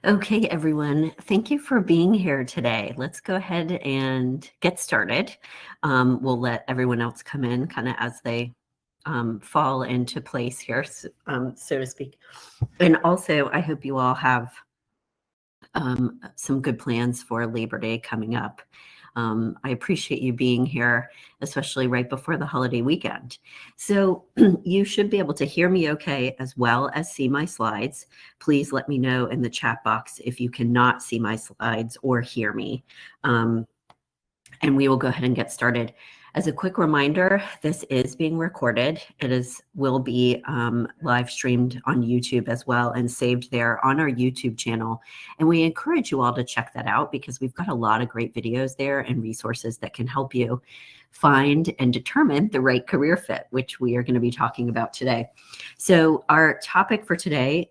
Okay, everyone, thank you for being here today. Let's go ahead and get started. We'll let everyone else come in kind of as they fall into place here, so to speak. And also, I hope you all have some good plans for Labor Day coming up. I appreciate you being here, especially right before the holiday weekend. So you should be able to hear me okay, as well as see my slides. Please let me know in the chat box if you cannot see my slides or hear me. And we will go ahead and get started. As a quick reminder, this is being recorded. Will be live streamed on YouTube as well and saved there on our YouTube channel. And we encourage you all to check that out because we've got a lot of great videos there and resources that can help you find and determine the right career fit, which we are going to be talking about today. So our topic for today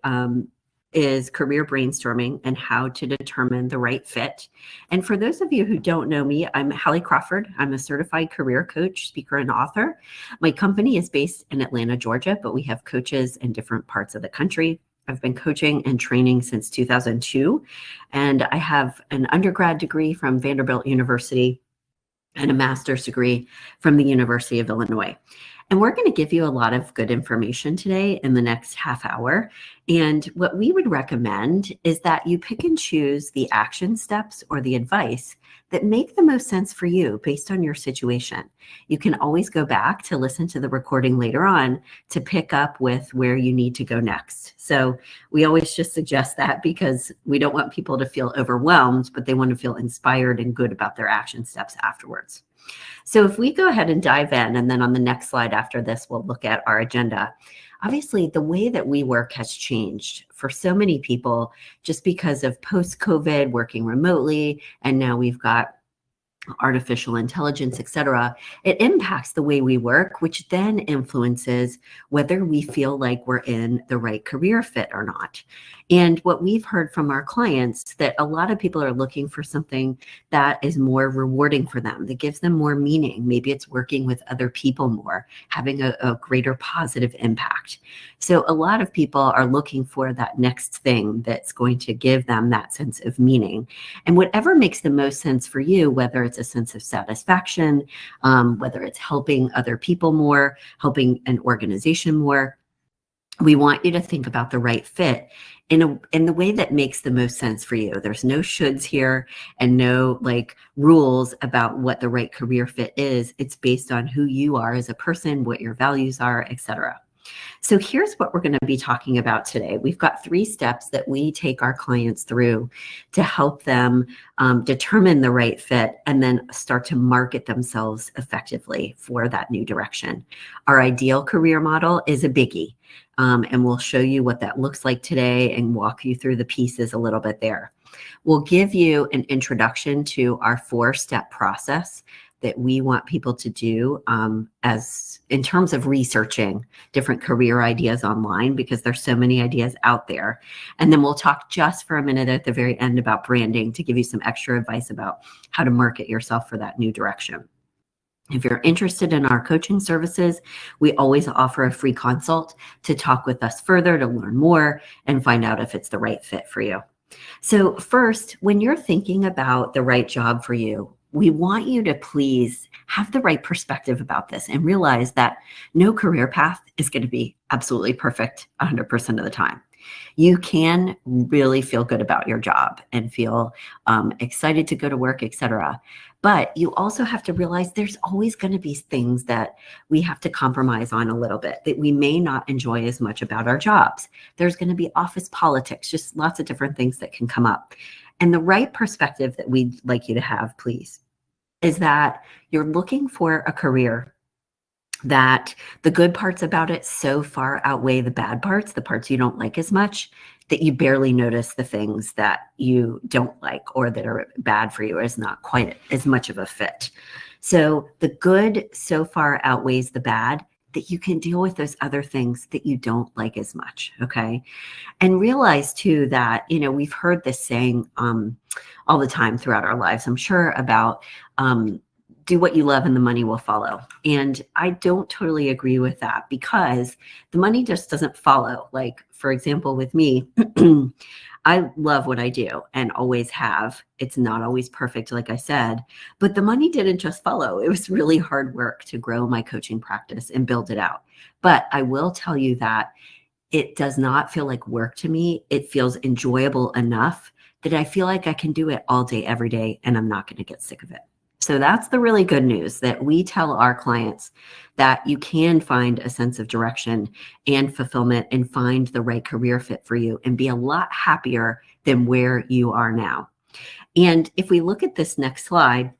is career brainstorming and how to determine the right fit. And for those of you who don't know me, I'm Hallie Crawford. I'm a certified career coach, speaker, and author. My company is based in Atlanta, Georgia, but we have coaches in different parts of the country. I've been coaching and training since 2002, and I have an undergrad degree from Vanderbilt University and a master's degree from the University of Illinois. And we're going to give you a lot of good information today in the next half hour. And what we would recommend is that you pick and choose the action steps or the advice that make the most sense for you based on your situation. You can always go back to listen to the recording later on to pick up with where you need to go next. So we always just suggest that because we don't want people to feel overwhelmed, but they want to feel inspired and good about their action steps afterwards. So if we go ahead and dive in, and then on the next slide after this, we'll look at our agenda. Obviously, the way that we work has changed for so many people just because of post-COVID, working remotely, and now we've got artificial intelligence, et cetera. It impacts the way we work, which then influences whether we feel like we're in the right career fit or not. And what we've heard from our clients that a lot of people are looking for something that is more rewarding for them, that gives them more meaning. Maybe it's working with other people more, having a greater positive impact. So a lot of people are looking for that next thing that's going to give them that sense of meaning. And whatever makes the most sense for you, whether it's a sense of satisfaction, whether it's helping other people more, helping an organization more, we want you to think about the right fit in the way that makes the most sense for you. There's no shoulds here and no rules about what the right career fit is. It's based on who you are as a person, what your values are, etc. So here's what we're going to be talking about today. We've got 3 steps that we take our clients through to help them determine the right fit and then start to market themselves effectively for that new direction. Our ideal career model is a biggie, and we'll show you what that looks like today and walk you through the pieces a little bit there. We'll give you an introduction to our 4-step process that we want people to do as in terms of researching different career ideas online, because there's so many ideas out there. And then we'll talk just for a minute at the very end about branding to give you some extra advice about how to market yourself for that new direction. If you're interested in our coaching services, we always offer a free consult to talk with us further, to learn more and find out if it's the right fit for you. So first, when you're thinking about the right job for you, we want you to please have the right perspective about this and realize that no career path is going to be absolutely perfect 100% of the time. You can really feel good about your job and feel excited to go to work, etc. But you also have to realize there's always going to be things that we have to compromise on a little bit, that we may not enjoy as much about our jobs. There's going to be office politics, just lots of different things that can come up. And the right perspective that we'd like you to have, please, is that you're looking for a career that the good parts about it so far outweigh the bad parts, the parts you don't like as much, that you barely notice the things that you don't like or that are bad for you, is not quite as much of a fit. So the good so far outweighs the bad, that you can deal with those other things that you don't like as much, okay? And realize too that, we've heard this saying all the time throughout our lives, I'm sure, about do what you love and the money will follow. And I don't totally agree with that, because the money just doesn't follow. Like, for example, with me, I love what I do and always have. It's not always perfect, like I said, but the money didn't just follow. It was really hard work to grow my coaching practice and build it out. But I will tell you that it does not feel like work to me. It feels enjoyable enough that I feel like I can do it all day, every day, and I'm not going to get sick of it. So that's the really good news, that we tell our clients that you can find a sense of direction and fulfillment and find the right career fit for you and be a lot happier than where you are now. And if we look at this next slide,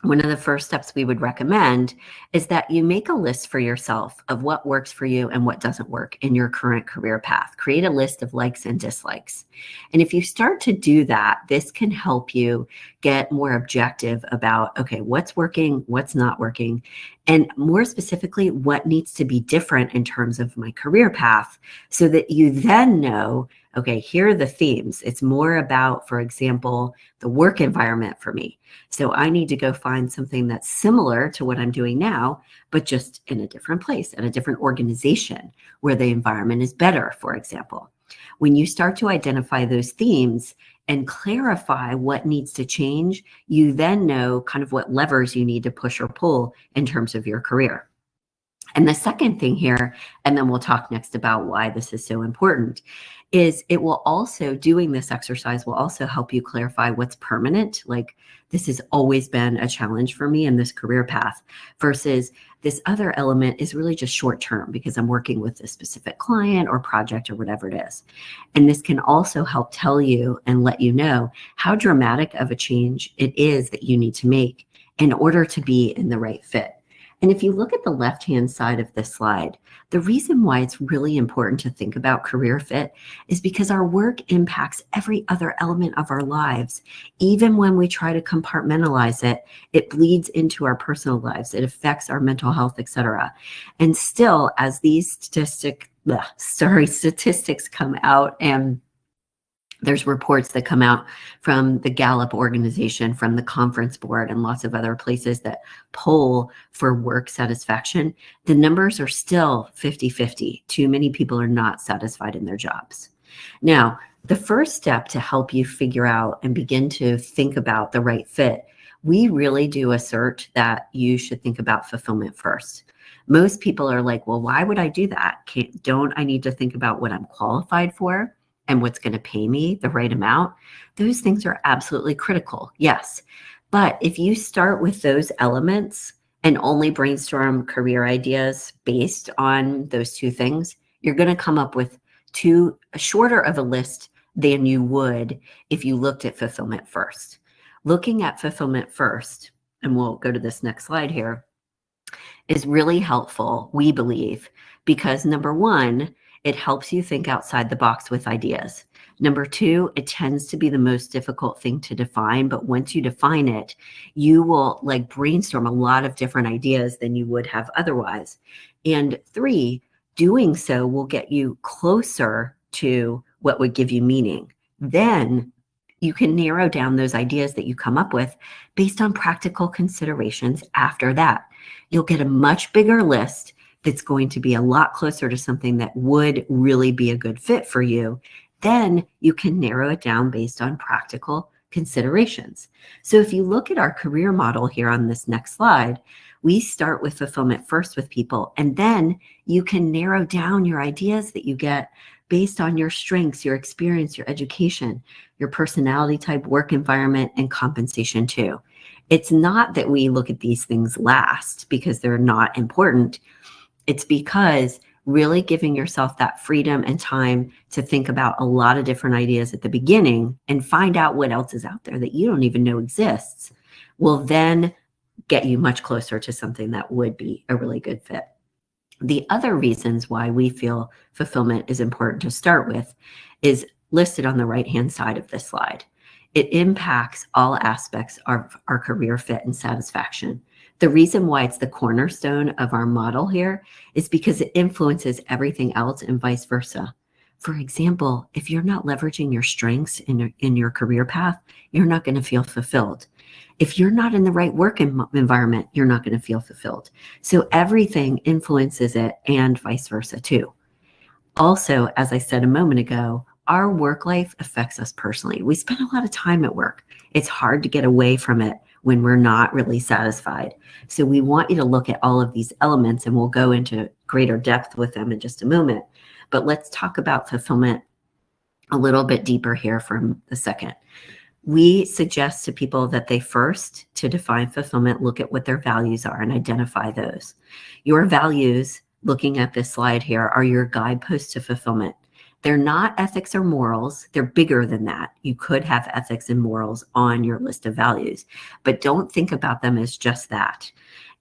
one of the first steps we would recommend is that you make a list for yourself of what works for you and what doesn't work in your current career path. Create a list of likes and dislikes. And if you start to do that, this can help you get more objective about, okay, what's working, what's not working, and more specifically, what needs to be different in terms of my career path, so that you then know, okay, here are the themes. It's more about, for example, the work environment for me. So I need to go find something that's similar to what I'm doing now, but just in a different place, in a different organization where the environment is better, for example. When you start to identify those themes and clarify what needs to change, you then know kind of what levers you need to push or pull in terms of your career. And the second thing here, and then we'll talk next about why this is so important, is it will also, doing this exercise will also help you clarify what's permanent. Like, this has always been a challenge for me in this career path, versus this other element is really just short term because I'm working with a specific client or project or whatever it is. And this can also help tell you and let you know how dramatic of a change it is that you need to make in order to be in the right fit. And if you look at the left-hand side of this slide, the reason why it's really important to think about career fit is because our work impacts every other element of our lives. Even when we try to compartmentalize it, it bleeds into our personal lives. It affects our mental health, etc. And still, as these statistics come out, and there's reports that come out from the Gallup organization, from the Conference Board, and lots of other places that poll for work satisfaction, the numbers are still 50-50. Too many people are not satisfied in their jobs. Now, the first step to help you figure out and begin to think about the right fit, we really do assert that you should think about fulfillment first. Most people are like, well, why would I do that? Don't I need to think about what I'm qualified for and what's going to pay me the right amount? Those things are absolutely critical, yes. But if you start with those elements and only brainstorm career ideas based on those two things, you're going to come up with too shorter of a list than you would if you looked at fulfillment first. Looking at fulfillment first, and we'll go to this next slide here, is really helpful, we believe, because number one, it helps you think outside the box with ideas. Number two, it tends to be the most difficult thing to define, but once you define it, you will like brainstorm a lot of different ideas than you would have otherwise. And three, doing so will get you closer to what would give you meaning. Then you can narrow down those ideas that you come up with based on practical considerations after that. You'll get a much bigger list that's going to be a lot closer to something that would really be a good fit for you. Then you can narrow it down based on practical considerations. So if you look at our career model here on this next slide, we start with fulfillment first with people, and then you can narrow down your ideas that you get based on your strengths, your experience, your education, your personality type, work environment, and compensation too. It's not that we look at these things last because they're not important. It's because really giving yourself that freedom and time to think about a lot of different ideas at the beginning and find out what else is out there that you don't even know exists will then get you much closer to something that would be a really good fit. The other reasons why we feel fulfillment is important to start with is listed on the right-hand side of this slide. It impacts all aspects of our career fit and satisfaction. The reason why it's the cornerstone of our model here is because it influences everything else and vice versa. For example, if you're not leveraging your strengths in your career path, you're not going to feel fulfilled. If you're not in the right work environment, you're not going to feel fulfilled. So everything influences it and vice versa too. Also, as I said a moment ago, our work life affects us personally. We spend a lot of time at work. It's hard to get away from it when we're not really satisfied. So we want you to look at all of these elements, and we'll go into greater depth with them in just a moment. But let's talk about fulfillment a little bit deeper here for a second. We suggest to people that they first, to define fulfillment, look at what their values are and identify those. Your values, looking at this slide here, are your guideposts to fulfillment. They're not ethics or morals. They're bigger than that. You could have ethics and morals on your list of values, but don't think about them as just that.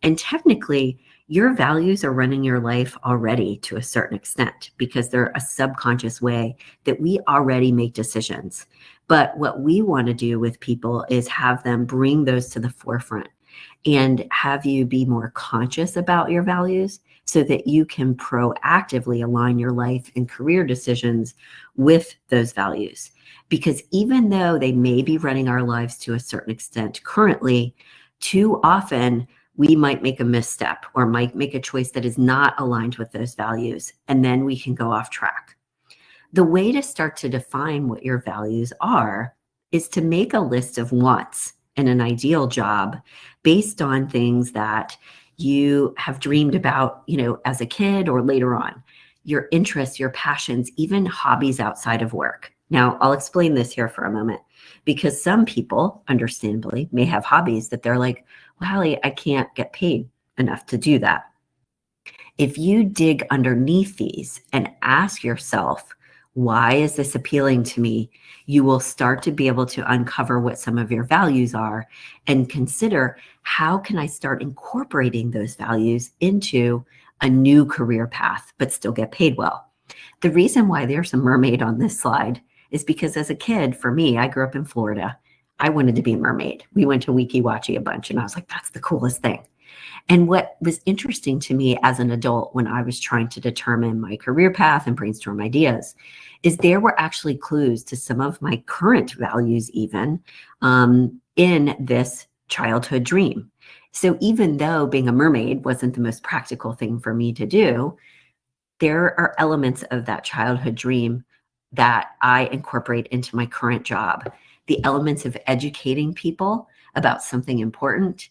And technically, your values are running your life already to a certain extent, because they're a subconscious way that we already make decisions. But what we want to do with people is have them bring those to the forefront and have you be more conscious about your values so that you can proactively align your life and career decisions with those values. Because even though they may be running our lives to a certain extent currently, too often we might make a misstep or might make a choice that is not aligned with those values, and then we can go off track. The way to start to define what your values are is to make a list of wants in an ideal job based on things that you have dreamed about, as a kid or later on, your interests, your passions, even hobbies outside of work. Now, I'll explain this here for a moment, because some people, understandably, may have hobbies that they're like, well, Hallie, I can't get paid enough to do that. If you dig underneath these and ask yourself, why is this appealing to me? You will start to be able to uncover what some of your values are and consider, how can I start incorporating those values into a new career path, but still get paid well? The reason why there's a mermaid on this slide is because as a kid, for me, I grew up in Florida. I wanted to be a mermaid. We went to Weeki Wachee a bunch, and I was like, that's the coolest thing. And what was interesting to me as an adult when I was trying to determine my career path and brainstorm ideas is there were actually clues to some of my current values even in this childhood dream. So even though being a mermaid wasn't the most practical thing for me to do, there are elements of that childhood dream that I incorporate into my current job. The elements of educating people about something important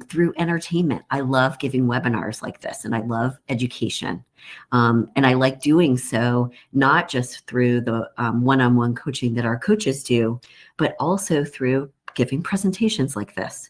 through entertainment. I love giving webinars like this, and I love education. And I like doing so not just through the one-on-one coaching that our coaches do, but also through giving presentations like this.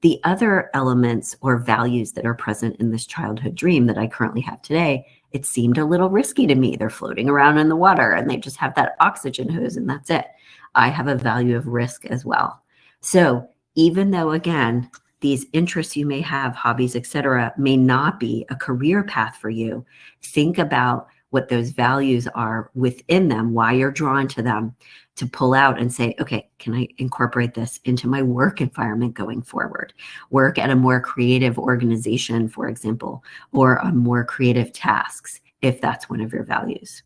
The other elements or values that are present in this childhood dream that I currently have today, it seemed a little risky to me. They're floating around in the water and they just have that oxygen hose and that's it. I have a value of risk as well. So even though, again, these interests you may have, hobbies, etc., may not be a career path for you, think about what those values are within them, why you're drawn to them, to pull out and say, okay, can I incorporate this into my work environment going forward? Work at a more creative organization, for example, or on more creative tasks, if that's one of your values.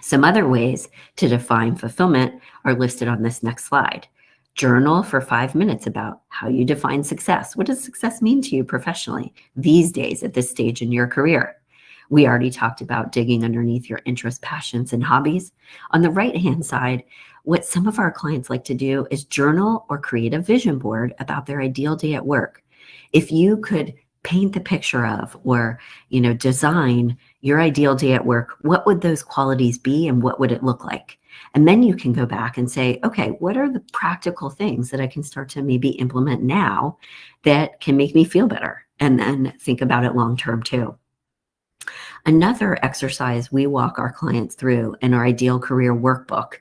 Some other ways to define fulfillment are listed on this next slide. Journal for 5 minutes about how you define success. What does success mean to you professionally these days at this stage in your career? We already talked about digging underneath your interests, passions, and hobbies. On the right-hand side, what some of our clients like to do is journal or create a vision board about their ideal day at work. If you could paint the picture of or, design your ideal day at work, what would those qualities be and what would it look like? And then you can go back and say, okay, what are the practical things that I can start to maybe implement now that can make me feel better? And then think about it long-term too. Another exercise we walk our clients through in our ideal career workbook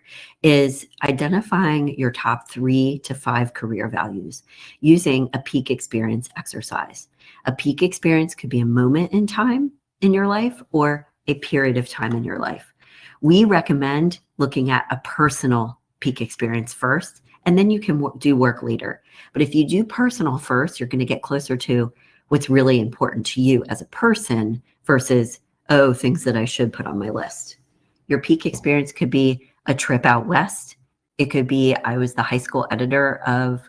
is identifying your top 3 to 5 career values using a peak experience exercise. A peak experience could be a moment in time in your life or a period of time in your life. We recommend looking at a personal peak experience first, and then you can do work later. But if you do personal first, you're going to get closer to what's really important to you as a person versus, things that I should put on my list. Your peak experience could be a trip out west. It could be, I was the high school editor of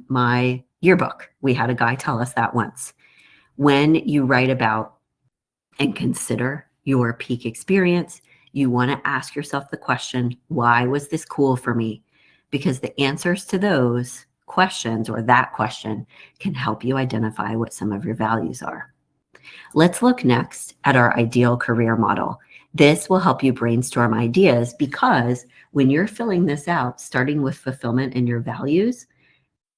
my yearbook. We had a guy tell us that once. When you write about and consider your peak experience, you want to ask yourself the question, why was this cool for me? Because the answers to those questions or that question can help you identify what some of your values are. Let's look next at our ideal career model. This will help you brainstorm ideas because when you're filling this out, starting with fulfillment and your values,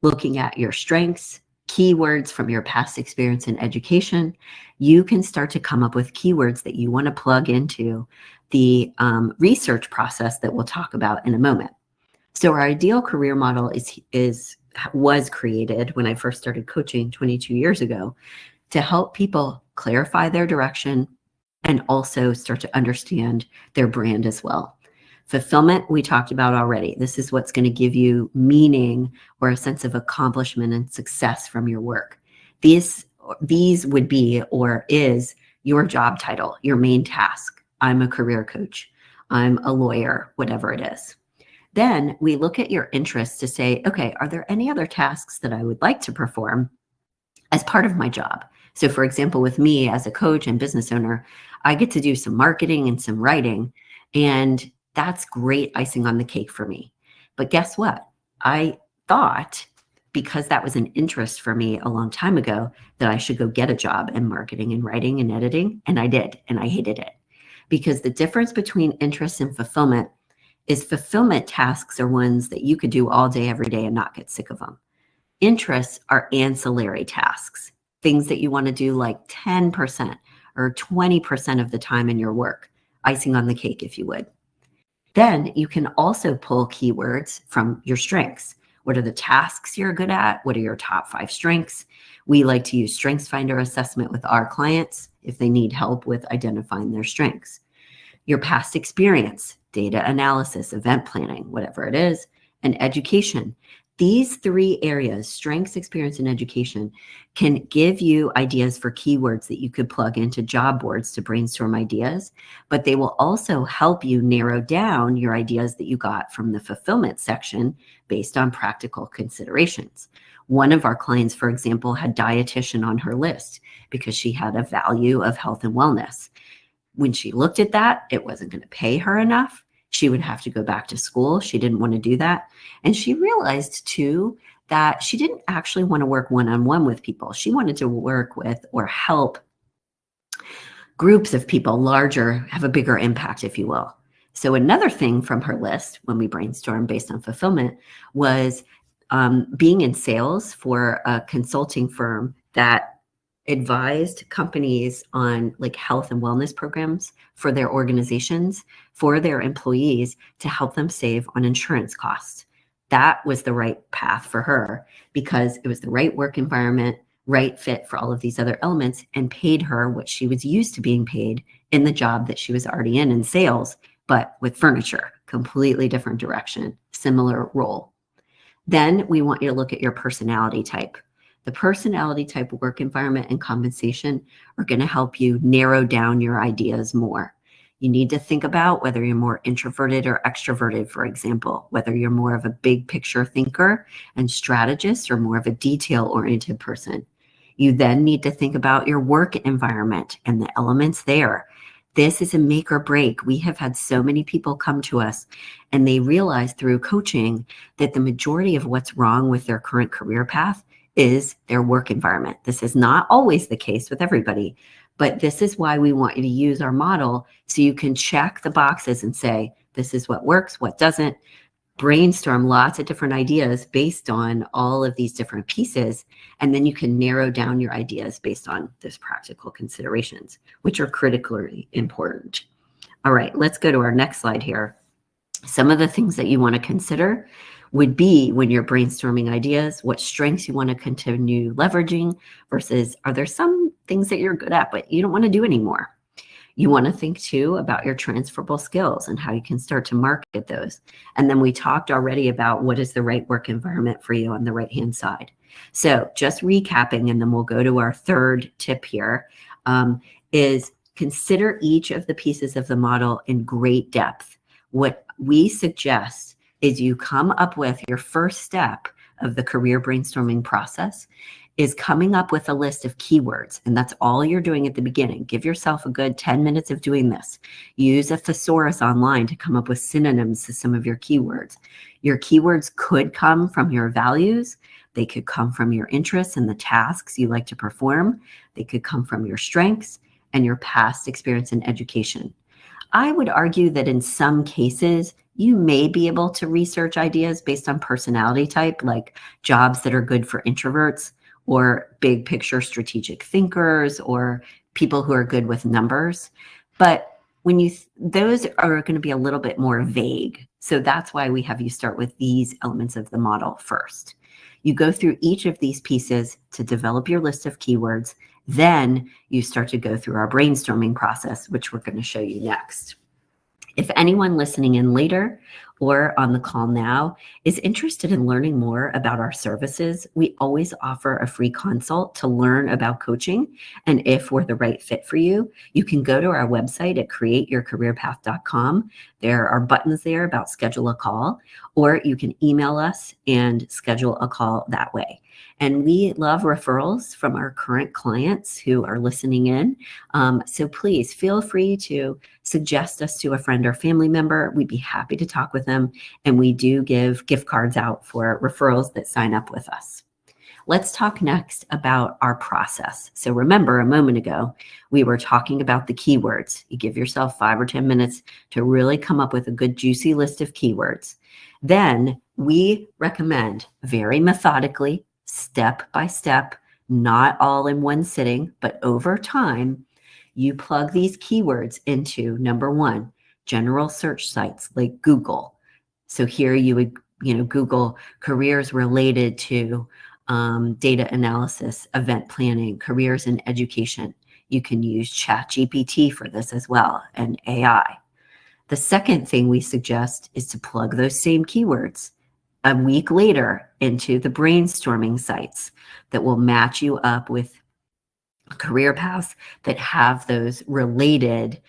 looking at your strengths, keywords from your past experience in education, you can start to come up with keywords that you want to plug into the research process that we'll talk about in a moment. So our ideal career model was created when I first started coaching 22 years ago to help people clarify their direction and also start to understand their brand as well. Fulfillment, we talked about already. This is what's going to give you meaning or a sense of accomplishment and success from your work. These would be or is your job title, your main task. I'm a career coach. I'm a lawyer, whatever it is. Then we look at your interests to say, okay, are there any other tasks that I would like to perform as part of my job? So for example, with me as a coach and business owner, I get to do some marketing and some writing, and that's great icing on the cake for me. But guess what? I thought, because that was an interest for me a long time ago, that I should go get a job in marketing and writing and editing. And I did, and I hated it. Because the difference between interest and fulfillment is fulfillment tasks are ones that you could do all day, every day and not get sick of them. Interests are ancillary tasks, things that you want to do like 10% or 20% of the time in your work, icing on the cake, if you would. Then you can also pull keywords from your strengths. What are the tasks you're good at? What are your top 5 strengths? We like to use StrengthsFinder assessment with our clients if they need help with identifying their strengths. Your past experience, data analysis, event planning, whatever it is, and education. These 3 areas, strengths, experience, and education, can give you ideas for keywords that you could plug into job boards to brainstorm ideas, but they will also help you narrow down your ideas that you got from the fulfillment section based on practical considerations. One of our clients, for example, had dietitian on her list because she had a value of health and wellness. When she looked at that, it wasn't going to pay her enough. She would have to go back to school. She didn't want to do that. And she realized too that she didn't actually want to work one-on-one with people. She wanted to work with or help groups of people, larger, have a bigger impact, if you will. So another thing from her list when we brainstormed based on fulfillment was being in sales for a consulting firm that advised companies on like health and wellness programs for their organizations, for their employees to help them save on insurance costs. That was the right path for her because it was the right work environment, right fit for all of these other elements, and paid her what she was used to being paid in the job that she was already in sales, but with furniture, completely different direction, similar role. Then we want you to look at your personality type. The personality type, work environment, and compensation are going to help you narrow down your ideas more. You need to think about whether you're more introverted or extroverted, for example, whether you're more of a big picture thinker and strategist or more of a detail-oriented person. You then need to think about your work environment and the elements there. This is a make or break. We have had so many people come to us and they realize through coaching that the majority of what's wrong with their current career path is their work environment. This is not always the case with everybody, but this is why we want you to use our model so you can check the boxes and say, this is what works, what doesn't. Brainstorm lots of different ideas based on all of these different pieces, and then you can narrow down your ideas based on those practical considerations, which are critically important. All right, let's go to our next slide here. Some of the things that you want to consider would be when you're brainstorming ideas, what strengths you want to continue leveraging versus are there some things that you're good at but you don't want to do anymore? You want to think too about your transferable skills and how you can start to market those. And then we talked already about what is the right work environment for you on the right-hand side. So just recapping, and then we'll go to our third tip here, is consider each of the pieces of the model in great depth. What we suggest is you come up with your first step of the career brainstorming process is coming up with a list of keywords. And that's all you're doing at the beginning. Give yourself a good 10 minutes of doing this. Use a thesaurus online to come up with synonyms to some of your keywords. Your keywords could come from your values. They could come from your interests and the tasks you like to perform. They could come from your strengths and your past experience in education. I would argue that in some cases, you may be able to research ideas based on personality type, like jobs that are good for introverts or big picture strategic thinkers or people who are good with numbers. But when those are going to be a little bit more vague. So that's why we have you start with these elements of the model first. You go through each of these pieces to develop your list of keywords. Then you start to go through our brainstorming process, which we're going to show you next. If anyone listening in later or on the call now is interested in learning more about our services, we always offer a free consult to learn about coaching and if we're the right fit for you. You can go to our website at createyourcareerpath.com. There are buttons there about schedule a call, or you can email us and schedule a call that way. And we love referrals from our current clients who are listening in. So please feel free to suggest us to a friend or family member. We'd be happy to talk with them. And we do give gift cards out for referrals that sign up with us. Let's talk next about our process. So remember, a moment ago, we were talking about the keywords. You give yourself 5 or 10 minutes to really come up with a good, juicy list of keywords. Then we recommend very methodically, step by step, not all in one sitting, but over time, you plug these keywords into, number one, general search sites like Google. So here you would, Google careers related to data analysis, event planning, careers in education. You can use ChatGPT for this as well, and AI. The second thing we suggest is to plug those same keywords a week later into the brainstorming sites that will match you up with career paths that have those related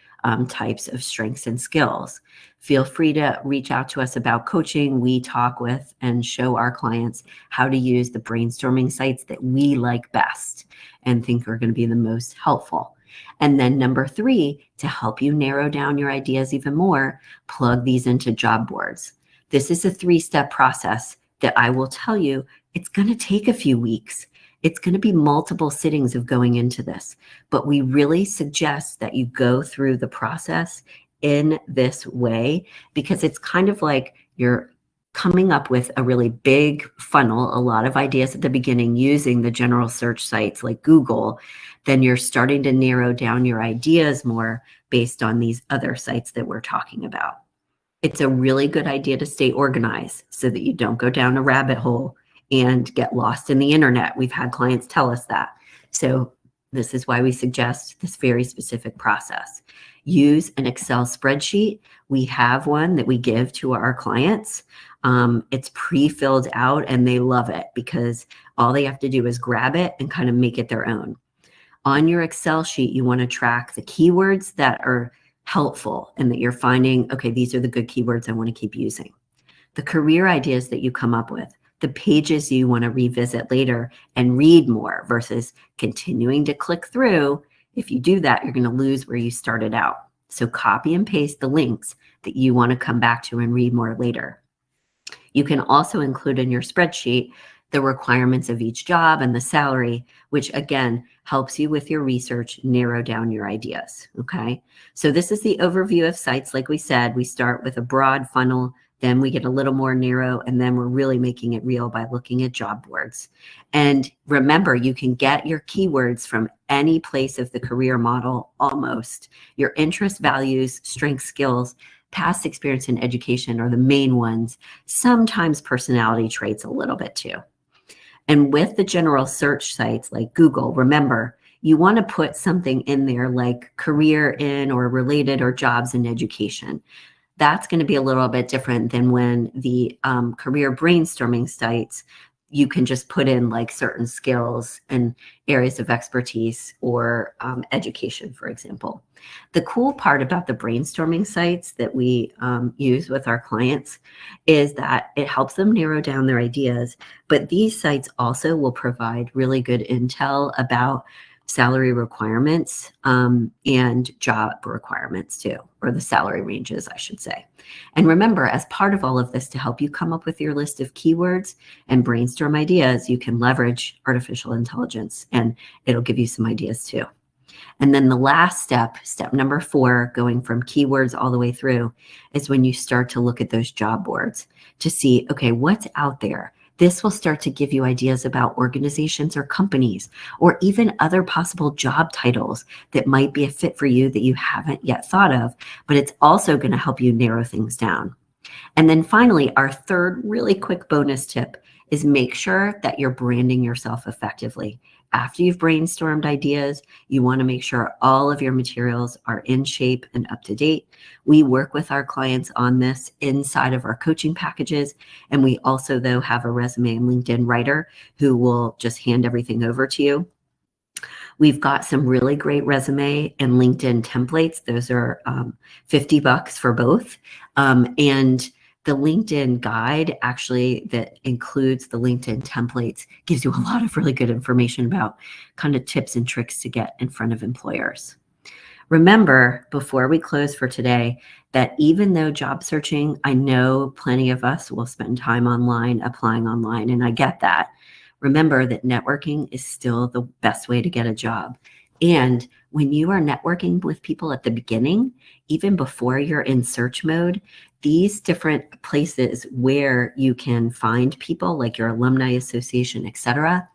types of strengths and skills. Feel free to reach out to us about coaching. We talk with and show our clients how to use the brainstorming sites that we like best and think are going to be the most helpful. And then number 3, to help you narrow down your ideas even more, plug these into job boards. This is a 3-step process that I will tell you, it's going to take a few weeks. It's going to be multiple sittings of going into this, but we really suggest that you go through the process in this way because it's kind of like you're coming up with a really big funnel, a lot of ideas at the beginning using the general search sites like Google. Then you're starting to narrow down your ideas more based on these other sites that we're talking about. It's a really good idea to stay organized so that you don't go down a rabbit hole and get lost in the internet. We've had clients tell us that. So this is why we suggest this very specific process. Use an Excel spreadsheet. We have one that we give to our clients. It's pre-filled out and they love it because all they have to do is grab it and kind of make it their own. On your Excel sheet, you want to track the keywords that are helpful and that you're finding, okay, these are the good keywords I want to keep using. The career ideas that you come up with, the pages you want to revisit later and read more versus continuing to click through. If you do that, you're going to lose where you started out. So copy and paste the links that you want to come back to and read more later. You can also include in your spreadsheet the requirements of each job and the salary, which again helps you with your research narrow down your ideas. Okay, so this is the overview of sites. Like we said, we start with a broad funnel, then we get a little more narrow, and then we're really making it real by looking at job boards. And remember, you can get your keywords from any place of the career model almost. Your interests, values, strengths, skills, past experience in education are the main ones. Sometimes personality traits a little bit too. And with the general search sites like Google, remember, you want to put something in there like career in or related or jobs in education. That's going to be a little bit different than when the career brainstorming sites, you can just put in like certain skills and areas of expertise or education, for example. The cool part about the brainstorming sites that we use with our clients is that it helps them narrow down their ideas, but these sites also will provide really good intel about salary requirements and job requirements too, or the salary ranges, I should say. And remember, as part of all of this, to help you come up with your list of keywords and brainstorm ideas, you can leverage artificial intelligence, and it'll give you some ideas too. And then the last step, step number 4, going from keywords all the way through, is when you start to look at those job boards to see, okay, what's out there? This will start to give you ideas about organizations or companies, or even other possible job titles that might be a fit for you that you haven't yet thought of, but it's also going to help you narrow things down. And then finally, our third really quick bonus tip is make sure that you're branding yourself effectively. After you've brainstormed ideas, you want to make sure all of your materials are in shape and up to date. We work with our clients on this inside of our coaching packages. And we also, though, have a resume and LinkedIn writer who will just hand everything over to you. We've got some really great resume and LinkedIn templates. Those are $50 for both. And the LinkedIn guide actually that includes the LinkedIn templates gives you a lot of really good information about kind of tips and tricks to get in front of employers. Remember, before we close for today, that even though job searching, I know plenty of us will spend time online, applying online, and I get that. Remember that networking is still the best way to get a job. And when you are networking with people at the beginning, even before you're in search mode, these different places where you can find people like your alumni association, etc.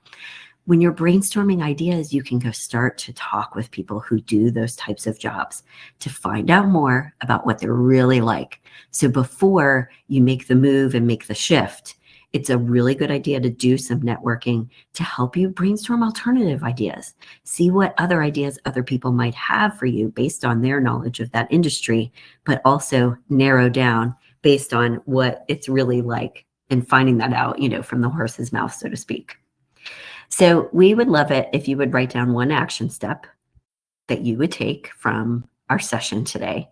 When you're brainstorming ideas, you can go start to talk with people who do those types of jobs to find out more about what they're really like. So before you make the move and make the shift, it's a really good idea to do some networking to help you brainstorm alternative ideas. See what other ideas other people might have for you based on their knowledge of that industry, but also narrow down based on what it's really like and finding that out, from the horse's mouth, so to speak. So we would love it if you would write down one action step that you would take from our session today.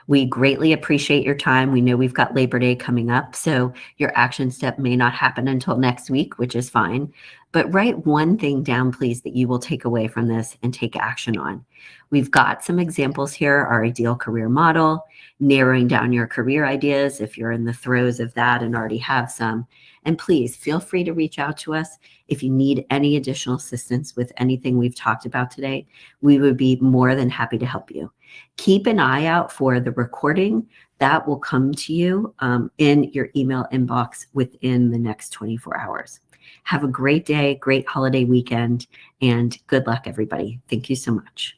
We greatly appreciate your time. We know we've got Labor Day coming up, so your action step may not happen until next week, which is fine. But write one thing down, please, that you will take away from this and take action on. We've got some examples here, our ideal career model, narrowing down your career ideas if you're in the throes of that and already have some. And please feel free to reach out to us if you need any additional assistance with anything we've talked about today. We would be more than happy to help you. Keep an eye out for the recording that will come to you in your email inbox within the next 24 hours. Have a great day, great holiday weekend, and good luck, everybody. Thank you so much.